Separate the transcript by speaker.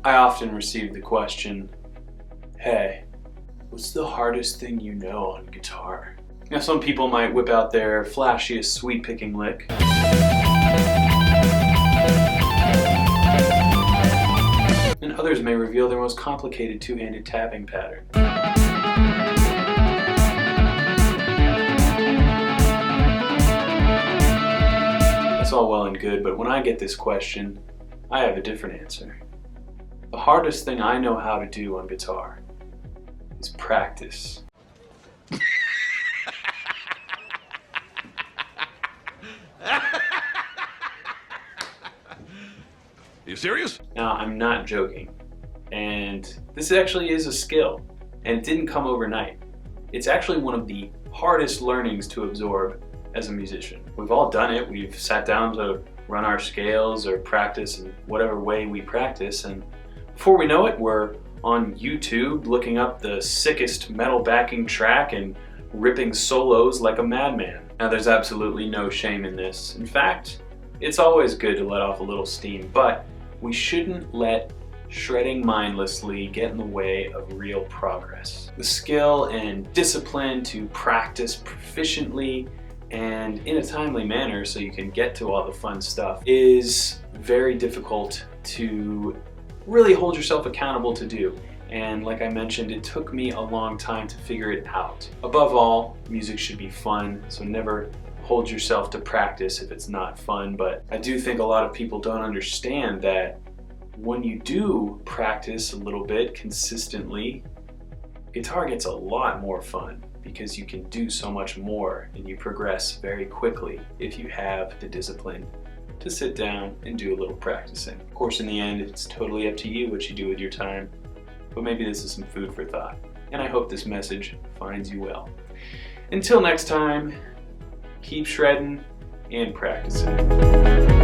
Speaker 1: I often receive the question, hey, what's the hardest thing you know on guitar? Now some people might whip out their flashiest sweep picking lick. And others may reveal their most complicated two-handed tapping pattern. That's all well and good, but when I get this question, I have a different answer. The hardest thing I know how to do on guitar is practice.
Speaker 2: Are you serious?
Speaker 1: Now, I'm not joking, and this actually is a skill, and it didn't come overnight. It's actually one of the hardest learnings to absorb as a musician. We've all done it. We've sat down to run our scales or practice in whatever way we practice, and before we know it, we're on YouTube looking up the sickest metal backing track and ripping solos like a madman. Now, there's absolutely no shame in this. In fact, it's always good to let off a little steam, but we shouldn't let shredding mindlessly get in the way of real progress. The skill and discipline to practice proficiently and in a timely manner so you can get to all the fun stuff is very difficult to really hold yourself accountable to do. And like I mentioned, it took me a long time to figure it out. Above all, music should be fun, so never hold yourself to practice if it's not fun. But I do think a lot of people don't understand that when you do practice a little bit consistently, guitar gets a lot more fun because you can do so much more and you progress very quickly if you have the discipline to sit down and do a little practicing. Of course, in the end, it's totally up to you what you do with your time, but maybe this is some food for thought. And I hope this message finds you well. Until next time, keep shredding and practicing.